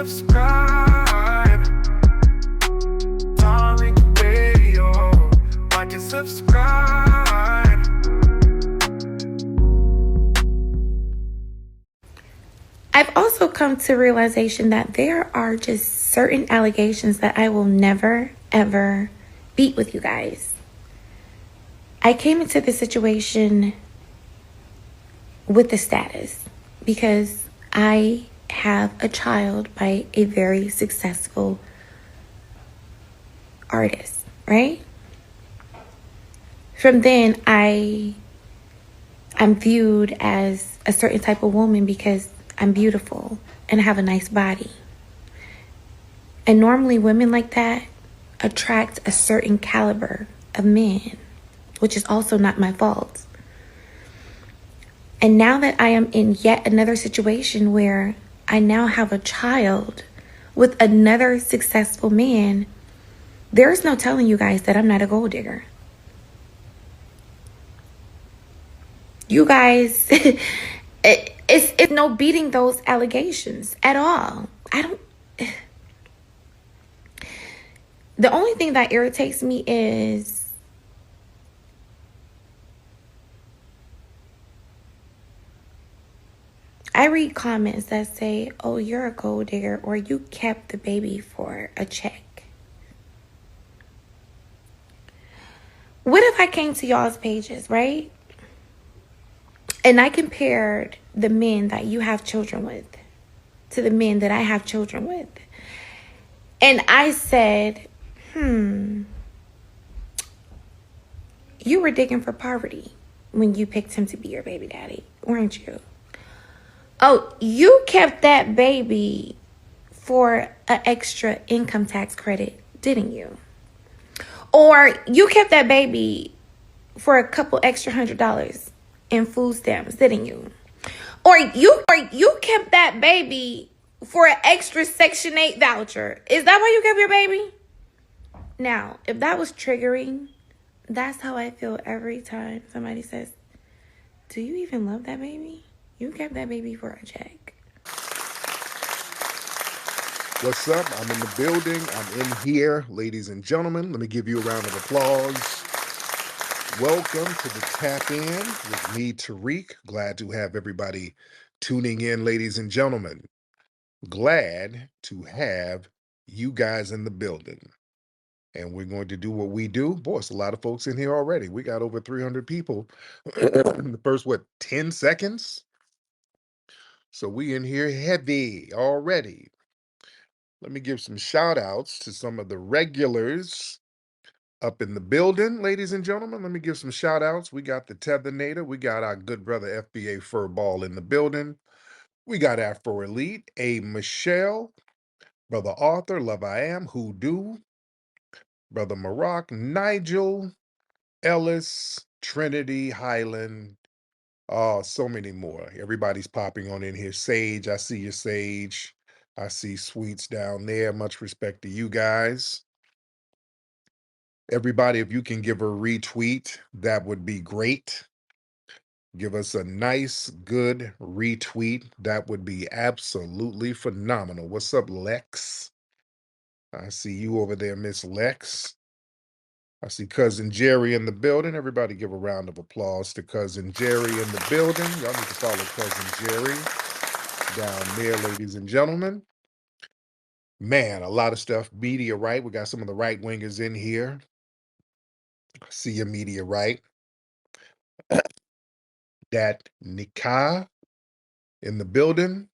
subscribe. Tariq Radio. Like and subscribe. I've also come to realization that there are just certain allegations that I will never, ever beat with you guys. I came into this situation with the status because I have a child by a very successful artist, right? From then, I'm viewed as a certain type of woman because I'm beautiful and have a nice body. And normally women like that attract a certain caliber of men, which is also not my fault. And now that I am in yet another situation where I now have a child with another successful man, there's no telling you guys that I'm not a gold digger. You guys, it's no beating those allegations at all. The only thing that irritates me is I read comments that say, oh, you're a gold digger, or you kept the baby for a check. What if I came to y'all's pages, right? And I compared the men that you have children with to the men that I have children with. And I said, you were digging for poverty when you picked him to be your baby daddy, weren't you? Oh, you kept that baby for an extra income tax credit, didn't you? Or you kept that baby for a couple extra $100 in food stamps, didn't you? Or you kept that baby for an extra Section 8 voucher. Is that why you kept your baby? Now, if that was triggering, that's how I feel every time somebody says, do you even love that baby? You kept that baby for a check. What's up? I'm in the building. I'm in here, ladies and gentlemen. Let me give you a round of applause. Welcome to the Tap In with me, Tariq. Glad to have everybody tuning in, ladies and gentlemen. Glad to have you guys in the building. And we're going to do what we do. Boy, it's a lot of folks in here already. We got over 300 people in the first, 10 seconds? So we in here heavy already. Let me give some shout outs to some of the regulars up in the building, ladies and gentlemen. Let me give some shout outs. We got the Tethernator. We got our good brother FBA Furball in the building. We got Afro Elite, A. Michelle, Brother Arthur, Love I Am, Hoodoo, Brother Maroc, Nigel, Ellis, Trinity, Highland. Oh, so many more. Everybody's popping on in here. Sage, I see you, Sage. I see Sweets down there. Much respect to you guys. Everybody, if you can give a retweet, that would be great. Give us a nice, good retweet. That would be absolutely phenomenal. What's up, Lex? I see you over there, Miss Lex. I see Cousin Jerry in the building. Everybody give a round of applause to Cousin Jerry in the building. Y'all need to follow Cousin Jerry down there, ladies and gentlemen. Man, a lot of stuff. Media right. We got some of the right wingers in here. See your media right. That Nikah in the building.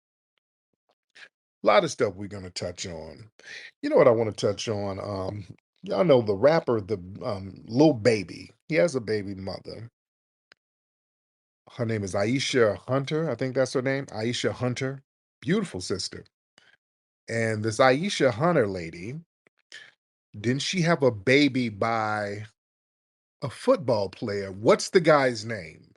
A lot of stuff we're going to touch on. You know what I want to touch on? Y'all know the rapper, the Lil Baby. He has a baby mother. Her name is Aisha Hunter. I think that's her name. Aisha Hunter. Beautiful sister. And this Aisha Hunter lady, didn't she have a baby by a football player? What's the guy's name?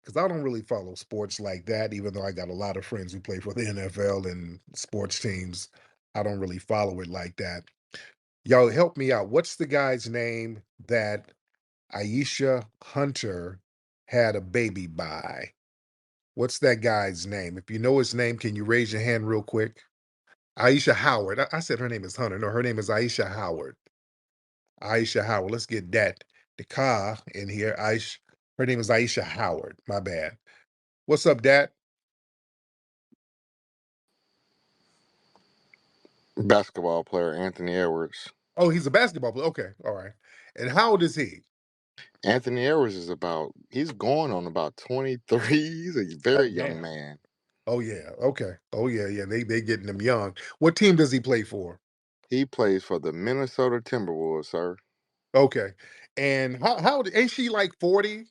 Because I don't really follow sports like that, even though I got a lot of friends who play for the NFL and sports teams. I don't really follow it like that. Y'all help me out. What's the guy's name that Aisha Hunter had a baby by? What's that guy's name? If you know his name, can you raise your hand real quick? Aisha Howard. I said her name is Hunter. No, her name is Aisha Howard. Aisha Howard. Let's get that the car in here. Aisha. Her name is Aisha Howard. My bad. What's up, Dat? Basketball player Anthony Edwards. Oh, he's a basketball player. Okay, all right. And how old is he? Anthony Edwards he's going on about 23. He's a very Oh young man. man. Oh yeah. Okay. Oh yeah. Yeah. They getting him young. What team does he play for? He plays for the Minnesota Timberwolves, sir. Okay. And how ain't she like 40?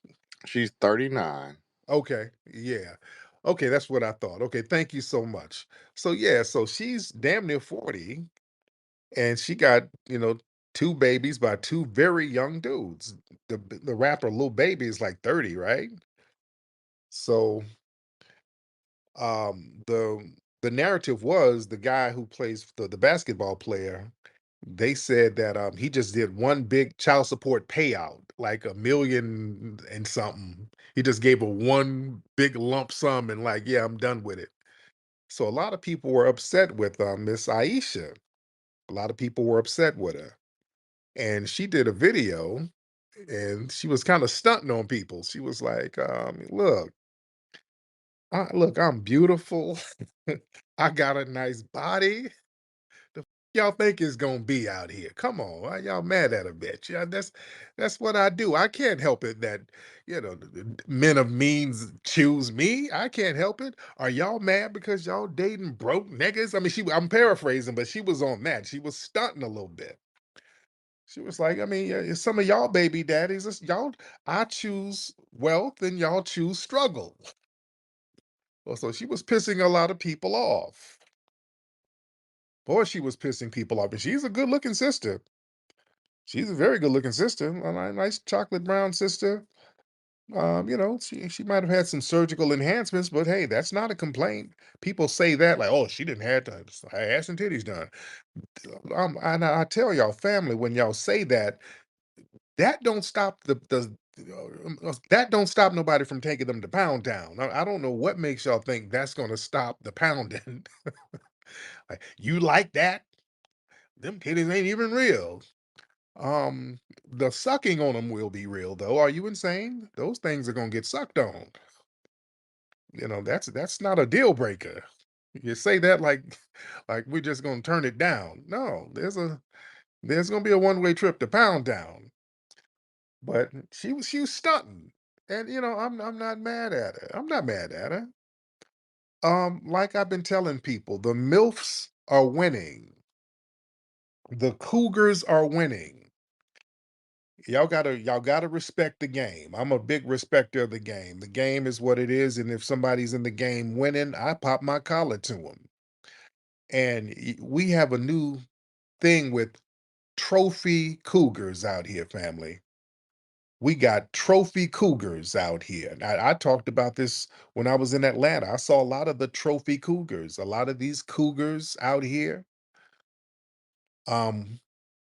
She's 39. Okay. Yeah. Okay, that's what I thought. Okay, thank you so much. So yeah, so she's damn near 40 and she got, two babies by two very young dudes. The rapper Lil Baby is like 30, right? So the narrative was the guy who plays the basketball player. They said that he just did one big child support payout, like 1 million and something. He just gave her one big lump sum and like, yeah, I'm done with it. So a lot of people were upset with Miss Aisha. A lot of people were upset with her, and she did a video, and she was kind of stunting on people. She was like, "Look, look, I'm beautiful. I got a nice body. The y'all think it's gonna be out here? Come on, why y'all mad at a bitch? Yeah, that's what I do. I can't help it that the men of means choose me. I can't help it. Are y'all mad because y'all dating broke niggas? I mean, I'm paraphrasing, but she was on that. She was stunting a little bit. She was like, I mean, some of y'all baby daddies, y'all, I choose wealth and y'all choose struggle. Well, so she was pissing a lot of people off. Boy, she was pissing people off. And she's a good looking sister. She's a very good looking sister, a nice chocolate brown sister. She might have had some surgical enhancements, but hey, that's not a complaint. People say that like, oh, she didn't have to her ass and titties done. And I tell y'all, family, when y'all say that, that don't stop that don't stop nobody from taking them to Pound Town. I don't know what makes y'all think that's going to stop the pounding. Like, you like that? Them titties ain't even real. Um, the sucking on them will be real though. Are you insane? Those things are gonna get sucked on. That's not a deal breaker. You say that like like we're just gonna turn it down. No, there's gonna be a one-way trip to Pound Town. But she was stunting. And I'm not mad at her. I'm not mad at her. Like I've been telling people, the MILFs are winning. The Cougars are winning. Y'all gotta respect the game. I'm a big respecter of the game. The game is what it is, and if somebody's in the game winning, I pop my collar to them. And we have a new thing with trophy cougars out here, family. We got trophy cougars out here. And I talked about this when I was in Atlanta. I saw a lot of the trophy cougars, a lot of these cougars out here. Um,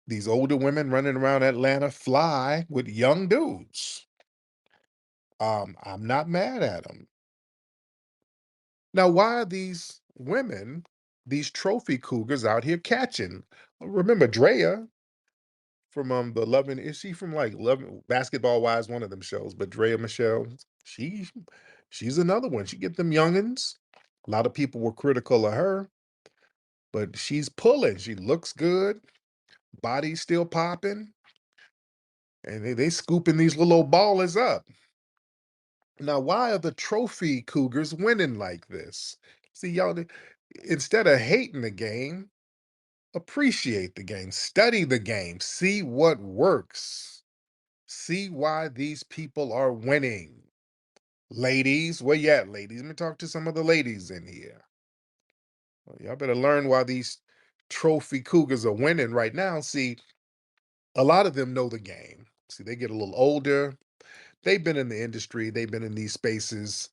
these older women running around Atlanta fly with young dudes. I'm not mad at them. Now, why are these women, these trophy cougars out here catching? Remember Drea from the Loving, is she from like Loving Basketball Wives, one of them shows, but Drea Michelle, she she's another one. She get them youngins. A lot of people were critical of her, but she's pulling. She looks good, body's still popping, and they scooping these little old ballers up. Now, why are the trophy cougars winning like this? See, y'all, instead of hating the game, appreciate the game, study the game, see what works, see why these people are winning. Ladies, where you at, ladies? Let me talk to some of the ladies in here. Well, y'all better learn why these trophy cougars are winning right now. See, a lot of them know the game. See, they get a little older. They've been in the industry, they've been in these spaces.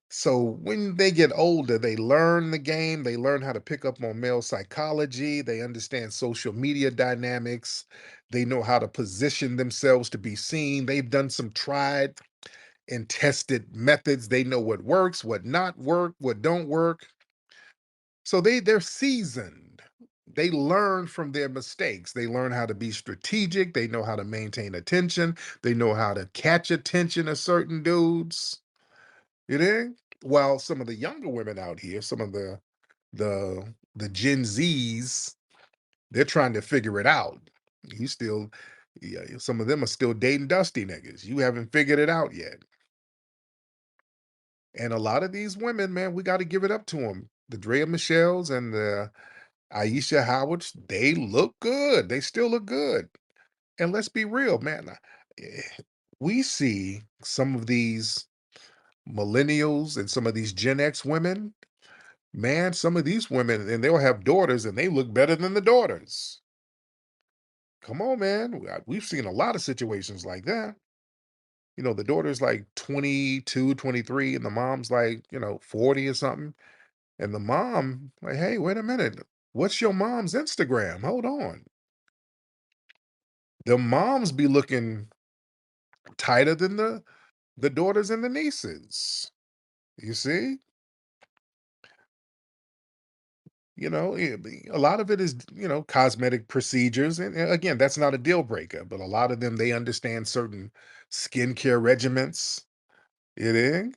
So when they get older, they learn the game, they learn how to pick up on male psychology, they understand social media dynamics, they know how to position themselves to be seen. They've done some tried and tested methods. They know what works, what not work, what don't work. So they're seasoned. They learn from their mistakes. They learn how to be strategic. They know how to maintain attention. They know how to catch attention of certain dudes. You dig? While some of the younger women out here, some of the Gen Zs, they're trying to figure it out. You still, yeah, some of them are still dating dusty niggas. You haven't figured it out yet. And a lot of these women, man, we got to give it up to them. The Drea Michelles and the Aisha Howards, they look good. They still look good. And let's be real, man. eh, We see some of these millennials and some of these Gen X women, man, some of these women, and they'll have daughters and they look better than the daughters. Come on, man. We've seen a lot of situations like that. The daughter's like 22, 23, and the mom's like, 40 or something. And the mom, like, hey, wait a minute. What's your mom's Instagram? Hold on. The moms be looking tighter than the daughters and the nieces. You see? A lot of it is, cosmetic procedures. And again, that's not a deal breaker, but a lot of them, they understand certain skincare regimens. It is,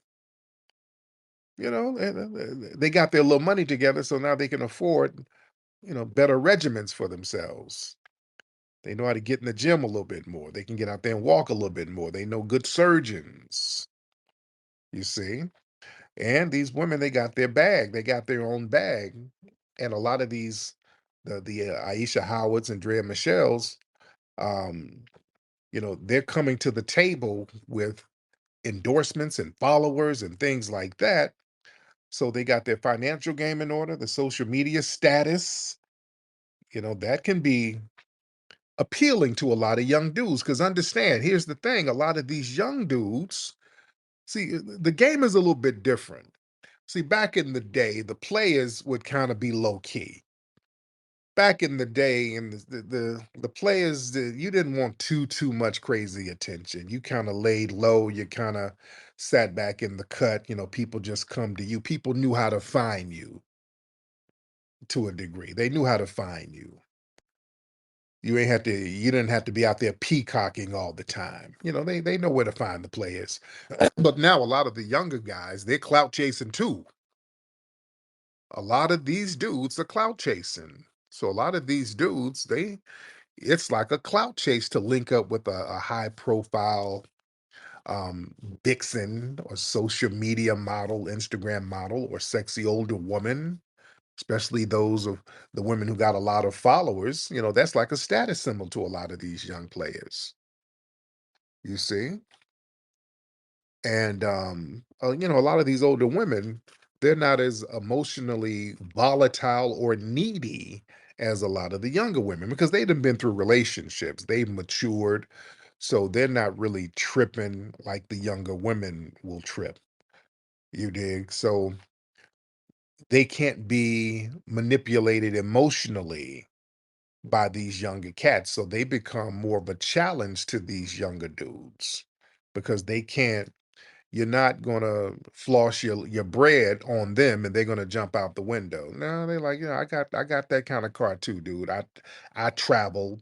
they got their little money together, so now they can afford, better regimens for themselves. They know how to get in the gym a little bit more. They can get out there and walk a little bit more. They know good surgeons, you see? And these women, they got their bag. They got their own bag. And a lot of these, the Aisha Howards and Drea Michelles, um, they're coming to the table with endorsements and followers and things like that. So they got their financial game in order, the social media status. That can be appealing to a lot of young dudes. Because understand, here's the thing: a lot of these young dudes, see, the game is a little bit different. See, back in the day, the players would kind of be low key. Back in the day, and the players, you didn't want too much crazy attention. You kind of laid low. You kind of sat back in the cut. People just come to you. People knew how to find you to a degree. They knew how to find you. You didn't have to be out there peacocking all the time. They know where to find the players. But now a lot of the younger guys, they're clout chasing too. A lot of these dudes are clout chasing. So a lot of these dudes, it's like a clout chase to link up with a high profile um vixen or social media model, Instagram model, or sexy older woman, especially those of the women who got a lot of followers. That's like a status symbol to a lot of these young players. You see? And a lot of these older women, they're not as emotionally volatile or needy as a lot of the younger women because they've been through relationships. They've matured. So they're not really tripping like the younger women will trip. You dig? So they can't be manipulated emotionally by these younger cats. So they become more of a challenge to these younger dudes because they can't you're not gonna floss your bread on them and they're gonna jump out the window. No, they're like, I got that kind of car too, dude. I travel,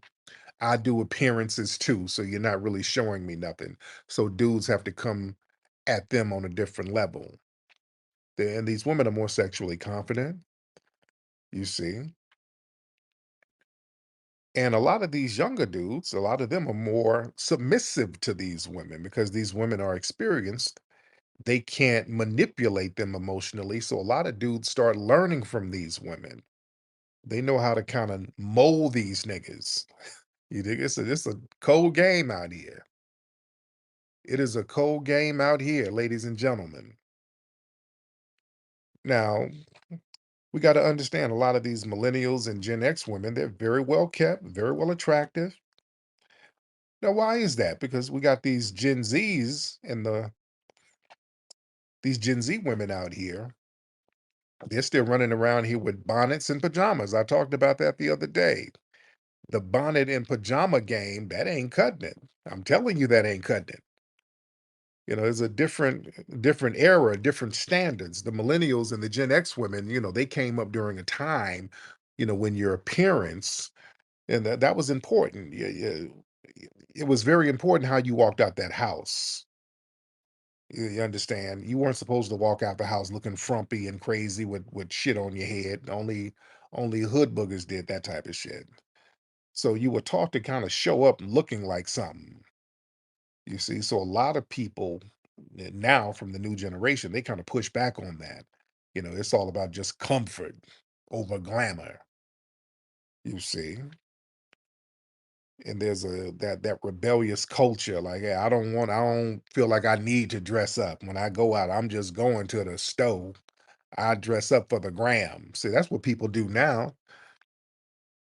I do appearances too. So you're not really showing me nothing. So dudes have to come at them on a different level. And these women are more sexually confident, you see. And a lot of these younger dudes, a lot of them are more submissive to these women because these women are experienced. They can't manipulate them emotionally. So a lot of dudes start learning from these women. They know how to kind of mold these niggas. You think it's a cold game out here. It is a cold game out here, ladies and gentlemen. Now, we got to understand a lot of these millennials and Gen X women, they're very well kept, very well attractive. Now, why is that? Because we got these Gen Zs and these Gen Z women out here. They're still running around here with bonnets and pajamas. I talked about that the other day. The bonnet and pajama game, that ain't cutting it. I'm telling you, that ain't cutting it. It's a different era, different standards. The millennials and the Gen X women, they came up during a time, when your appearance, and that was important. Yeah, yeah. It was very important how you walked out that house. You understand? You weren't supposed to walk out the house looking frumpy and crazy with shit on your head. Only hood boogers did that type of shit. So you were taught to kind of show up looking like something. You see, so a lot of people now from the new generation, they kind of push back on that. It's all about just comfort over glamour, you see. And there's that rebellious culture, like, hey, I don't feel like I need to dress up. When I go out, I'm just going to the stove. I dress up for the gram. See, that's what people do now.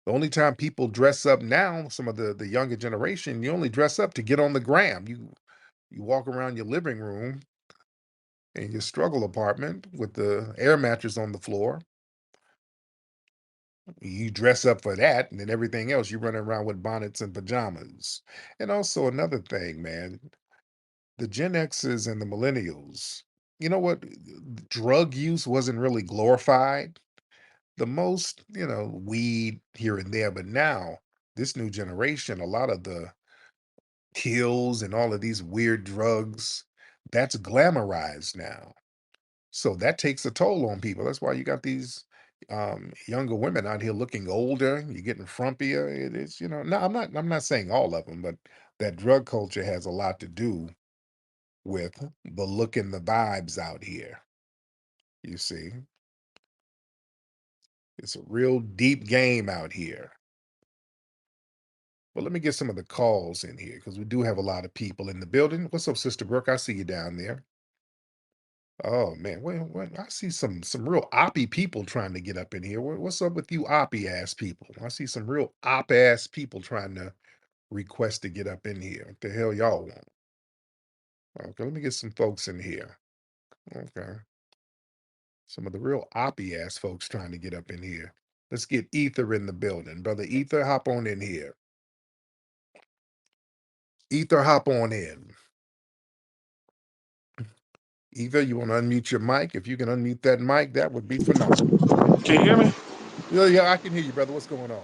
The only time people dress up now, some of the younger generation, you only dress up to get on the gram. You walk around your living room in your struggle apartment with the air mattress on the floor. You dress up for that, and then everything else you run around with bonnets and pajamas. And also another thing, man, the Gen X's and the millennials, you know what? Drug use wasn't really glorified. The most, weed here and there, but now this new generation, a lot of the pills and all of these weird drugs, that's glamorized now. So that takes a toll on people. That's why you got these younger women out here looking older. You're getting frumpier. It is, no, I'm not saying all of them, but that drug culture has a lot to do with the look and the vibes out here. You see, it's a real deep game out here. Well, let me get some of the calls in here because we do have a lot of people in the building. What's up, Sister Brooke? I see you down there. Oh man, what I see some real oppy people trying to get up in here. What's up with you oppy ass people? I see some real op ass people trying to request to get up in here. What the hell y'all want? Okay, let me get some folks in here. Okay. Some of the real oppy ass folks trying to get up in here. Let's get Ether in the building. Brother Ether, hop on in here. Ether, hop on in. Ether, you want to unmute your mic? If you can unmute that mic, that would be phenomenal. Can you hear me? Yeah, yeah, I can hear you, brother. What's going on?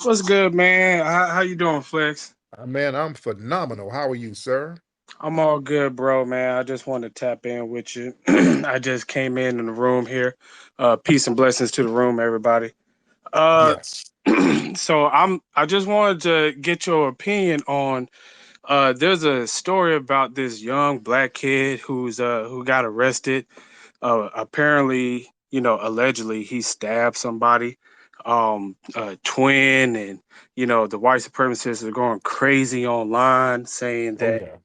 What's good, man? How you doing, Flex? Man, I'm phenomenal. How are you, sir? I'm all good, bro, man. I just wanted to tap in with you. I just came in the room here. Peace and blessings to the room, everybody. Uh, Yes. I just wanted to get your opinion on. There's a story about this young black kid who got arrested. Apparently, allegedly he stabbed somebody, twin, and the white supremacists are going crazy online saying Oh that yeah.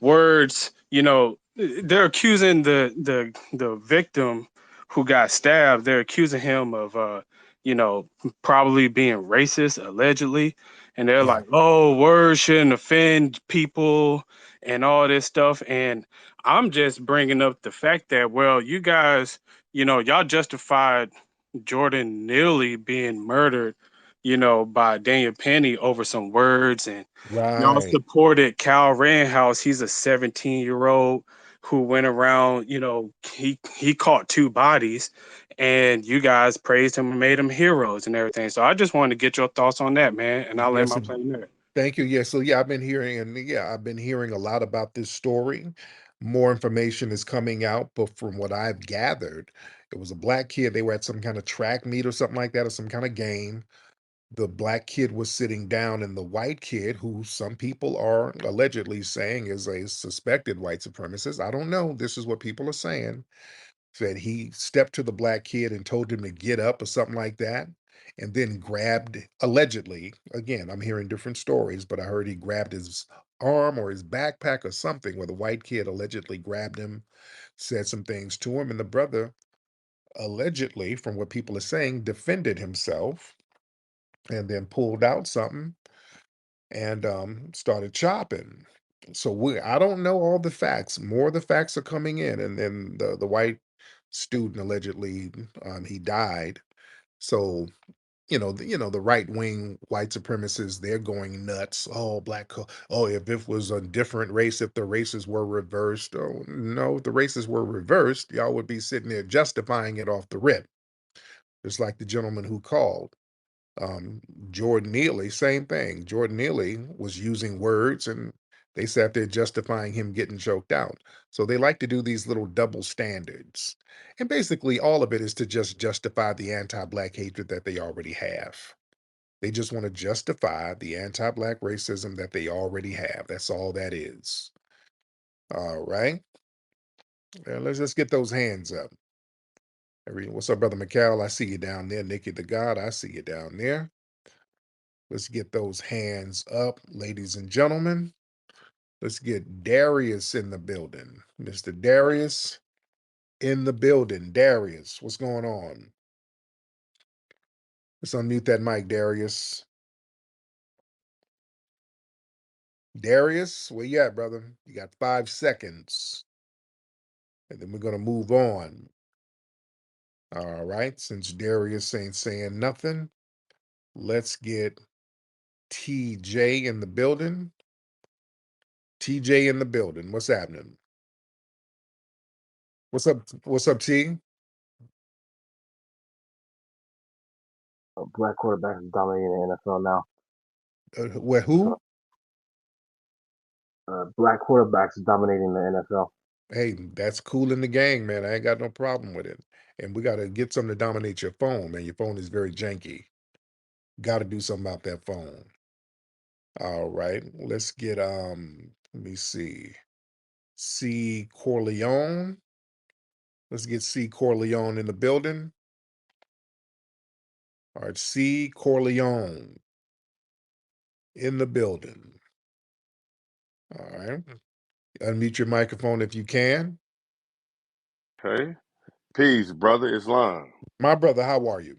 words. They're accusing the victim who got stabbed. They're accusing him of you know, probably being racist, allegedly. And they're Yeah. like, oh, words shouldn't offend people and all this stuff. And I'm just bringing up the fact that, well, you guys, y'all justified Jordan Neely being murdered, by Daniel Penny over some words. And y'all Right. supported Cal Rittenhouse. He's a 17-year-old who went around, he caught two bodies, and you guys praised him and made him heroes and everything. So I just wanted to get your thoughts on that, man. And I'll lay Yes. my plane there. Thank you. Yeah. So yeah, I've been hearing a lot about this story. More information is coming out, but from what I've gathered, it was a black kid. They were at some kind of track meet or something like that, or some kind of game. The black kid was sitting down, and the white kid, who some people are allegedly saying is a suspected white supremacist. I don't know. This is what people are saying. Said he stepped to the black kid and told him to get up or something like that, and then grabbed, allegedly, again, I'm hearing different stories, but I heard he grabbed his arm or his backpack or something where the white kid allegedly grabbed him, said some things to him, and the brother allegedly, from what people are saying, defended himself and then pulled out something and started chopping. So I don't know all the facts. More of the facts are coming in, and then the white student allegedly he died. So the right wing white supremacists, they're going nuts. Oh, oh, if it was a different race, if the races were reversed. Oh, no, if the races were reversed, y'all would be sitting there justifying it off the rip. Just like the gentleman who called. Um, Jordan Neely, same thing. Jordan Neely was using words and they sat there justifying him getting choked out. So they like to do these little double standards. And basically, all of it is to just justify the anti Black hatred that they already have. They just want to justify the anti Black racism that they already have. That's all that is. All right. Let's just get those hands up. What's up, Brother McCall? I see you down there. Nikki the God, I see you down there. Let's get those hands up, ladies and gentlemen. Let's get Darius in the building. Mr. Darius in the building. Darius, what's going on? Let's unmute that mic, Darius. Darius, where you at, brother? You got 5 seconds. And then we're going to move on. All right. Since Darius ain't saying nothing, let's get TJ in the building. TJ in the building. What's happening? What's up? What's up, T? Black quarterbacks dominating the NFL now. Who? Black quarterbacks dominating the NFL. Hey, that's cool in the gang, man. I ain't got no problem with it. And we got to get something to dominate your phone, man. Your phone is very janky. Got to do something about that phone. All right. Let's get let me see. C Corleone. Let's get C Corleone in the building. All right, C Corleone in the building. All right. Unmute your microphone if you can. Okay. Peace, brother Islam. My brother, how are you?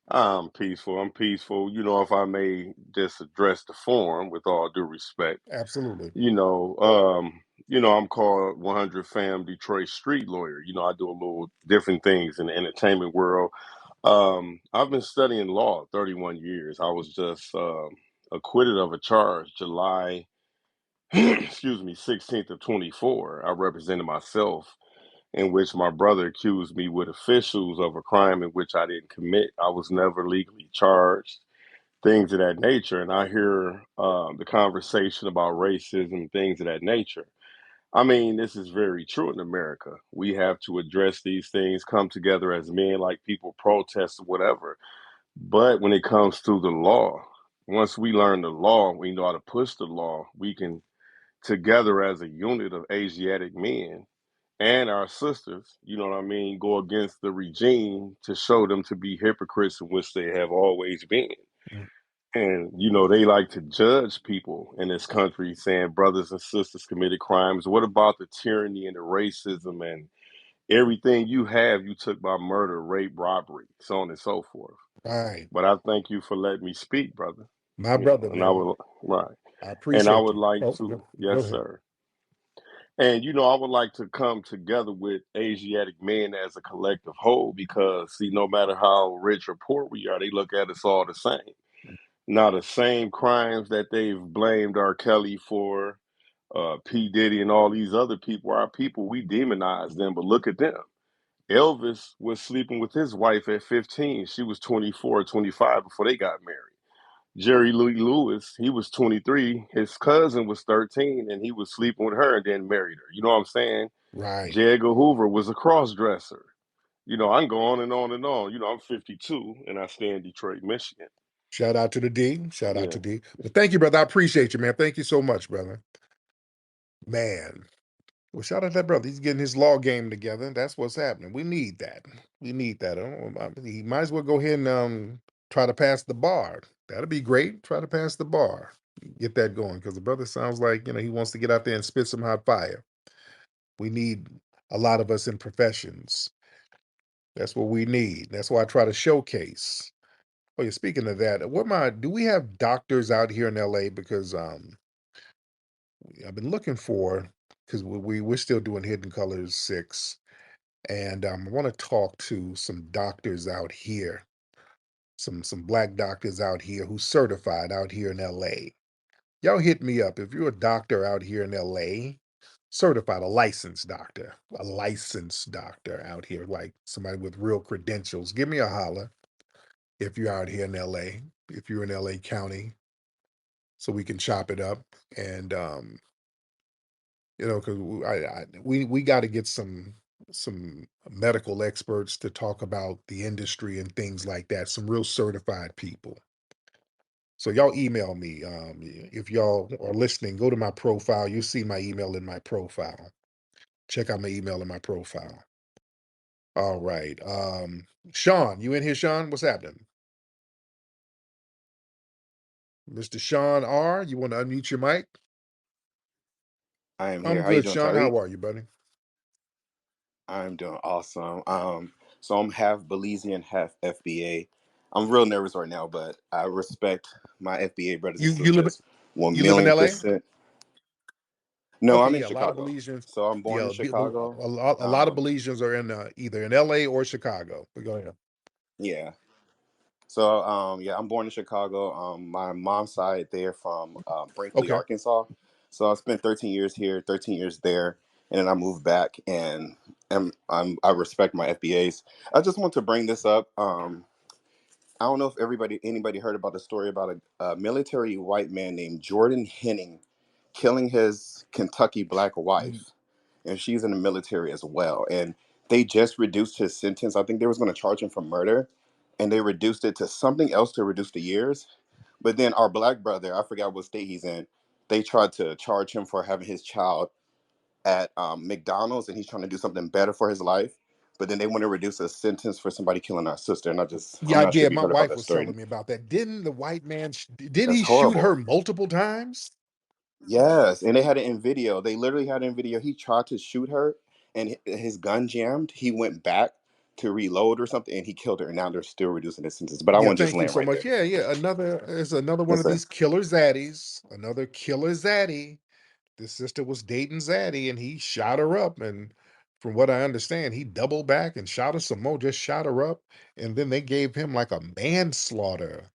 I'm peaceful. I'm peaceful. If I may just address the forum with all due respect. Absolutely. I'm called 100 Fam Detroit Street Lawyer. I do a little different things in the entertainment world. I've been studying law 31 years. I was just acquitted of a charge July, excuse me, 16th of 24. I represented myself in which my brother accused me with officials of a crime in which I didn't commit. I was never legally charged, things of that nature. And I hear the conversation about racism, things of that nature. I mean, this is very true in America. We have to address these things, come together as men, like people protest or whatever. But when it comes to the law, once we learn the law, we know how to push the law, we can together as a unit of Asiatic men and our sisters, go against the regime to show them to be hypocrites in which they have always been. Mm. And, they like to judge people in this country saying brothers and sisters committed crimes. What about the tyranny and the racism and everything you have, you took by murder, rape, robbery, so on and so forth. Right. But I thank you for letting me speak, brother. My brother, And I man. would, right. I And I appreciate would you. like Oh, to, go yes, ahead. sir. And I would like to come together with Asiatic men as a collective whole because, see, no matter how rich or poor we are, they look at us all the same. Now, the same crimes that they've blamed R. Kelly for, P. Diddy, and all these other people, our people, we demonize them. But look at them. Elvis was sleeping with his wife at 15. She was 24, 25 before they got married. Jerry Lee Lewis, he was 23. His cousin was 13, and he was sleeping with her and then married her. You know what I'm saying? Right. J. Edgar Hoover was a cross dresser. I can go on and on and on. I'm 52 and I stay in Detroit, Michigan. Shout out to the D. Shout out Yeah. to D. But thank you, brother. I appreciate you, man. Thank you so much, brother. Man. Well, shout out to that brother. He's getting his law game together. That's what's happening. We need that. We need that. He might as well go ahead and try to pass the bar. That'd be great. Try to pass the bar. Get that going because the brother sounds like he wants to get out there and spit some hot fire. We need a lot of us in professions. That's what we need. That's why I try to showcase. Oh, yeah. Speaking of that, do we have doctors out here in LA? Because I've been looking for because we're still doing Hidden Colors 6, and I want to talk to some doctors out here some black doctors out here who's certified out here in LA. Y'all hit me up if you're a doctor out here in LA, certified, a licensed doctor out here, like somebody with real credentials. Give me a holler if you're out here in LA, if you're in LA County, so we can chop it up. And because we got to get some medical experts to talk about the industry and things like that, some real certified people. So y'all email me. If y'all are listening, go to my profile. You'll see my email in my profile. Check out my email in my profile. All right. Sean, you in here, Sean? What's happening? Mr. Sean R., you want to unmute your mic? I am I'm here. How you good, doing, Sean. Tariq? How are you, buddy? I'm doing awesome. So I'm half Belizean, half FBA. I'm real nervous right now, but I respect my FBA brothers and You live sisters 1 you live in million LA? percent. No, Okay, I'm in yeah, a lot of Chicago. Belizeans. So I'm born in Yeah, Chicago. a lot of Belizeans are in either in LA or Chicago. But go ahead. Yeah. So yeah, I'm born in Chicago. My mom's side, they're from Brinkley, Okay. Arkansas. So I spent 13 years here, 13 years there, and then I moved back. And I respect my FBAs. I just want to bring this up. I don't know if anybody heard about the story about a military white man named Jordan Henning killing his Kentucky black Mm, wife, and she's in the military as well. And they just reduced his sentence. I think they was going to charge him for murder, and they reduced it to something else to reduce the years. But then our black brother, I forgot what state he's in, they tried to charge him for having his child at McDonald's, and he's trying to do something better for his life. But then they want to reduce a sentence for somebody killing our sister, and I'm Yeah, not sure yeah. if you My heard about wife that was story. telling me about that. Didn't the white man? Didn't That's he shoot her horrible. multiple times? Yes, and they had it in video. They literally had it in video. He tried to shoot her, and his gun jammed. He went back to reload or something, and he killed her. And now they're still reducing his sentence. But I Yeah, want to just thank you land so right much. there. Yeah, yeah. Another one Yes, of sir. these killer zaddies. Another killer zaddy. This sister was dating Zaddy, and he shot her up. And from what I understand, he doubled back and shot her some more. Just shot her up, and then they gave him like a manslaughter,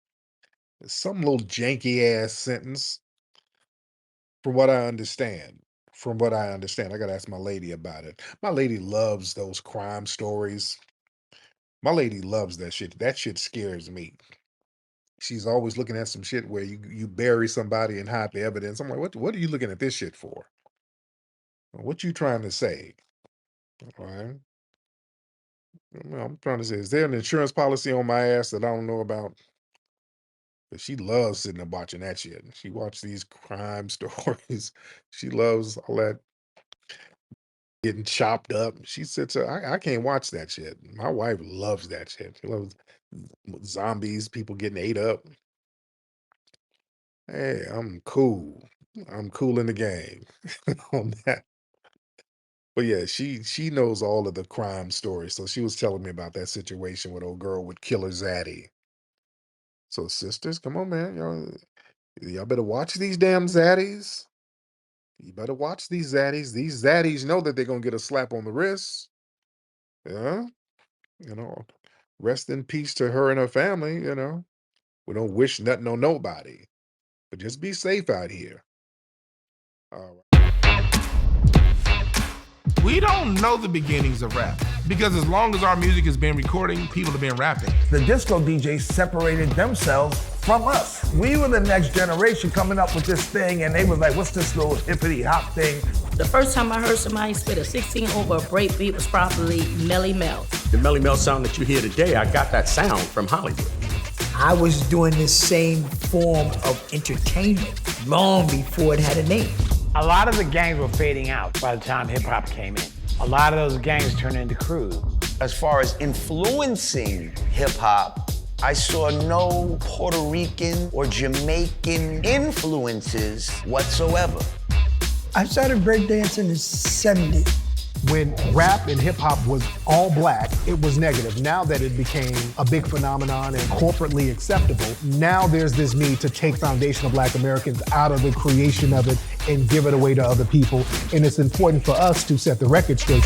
some little janky ass sentence. From what I understand. I gotta ask my lady about it. My lady loves those crime stories. My lady loves that shit. That shit scares me. She's always looking at some shit where you bury somebody and hide the evidence. I'm like, what are you looking at this shit for? What you trying to say? All right. Well, I'm trying to say, is there an insurance policy on my ass that I don't know about? But she loves sitting there watching that shit. She watches these crime stories. She loves all that getting chopped up. She sits there. I can't watch that shit. My wife loves that shit. She loves zombies, people getting ate up. Hey, I'm cool. I'm cool in the game on that. But yeah, she knows all of the crime stories. So she was telling me about that situation with old girl with Killer Zaddy. So sisters, come on, man. Y'all better watch these damn zaddies. You better watch these zaddies. These zaddies know that they're gonna get a slap on the wrist. Yeah. You know, rest in peace to her and her family, you know. We don't wish nothing on nobody. But just be safe out here. All right. We don't know the beginnings of rap because as long as our music has been recording, people have been rapping. The disco DJs separated themselves from us. We were the next generation coming up with this thing, and they was like, what's this little hippity hop thing? The first time I heard somebody spit a 16 over a breakbeat was probably Melly Mel. The Melly Mel sound that you hear today, I got that sound from Hollywood. I was doing this same form of entertainment long before it had a name. A lot of the gangs were fading out by the time hip-hop came in. A lot of those gangs turned into crews. As far as influencing hip-hop, I saw no Puerto Rican or Jamaican influences whatsoever. I started breakdancing in the 70s. When rap and hip hop was all black, it was negative. Now that it became a big phenomenon and corporately acceptable, now there's this need to take foundational black Americans out of the creation of it and give it away to other people. And it's important for us to set the record straight.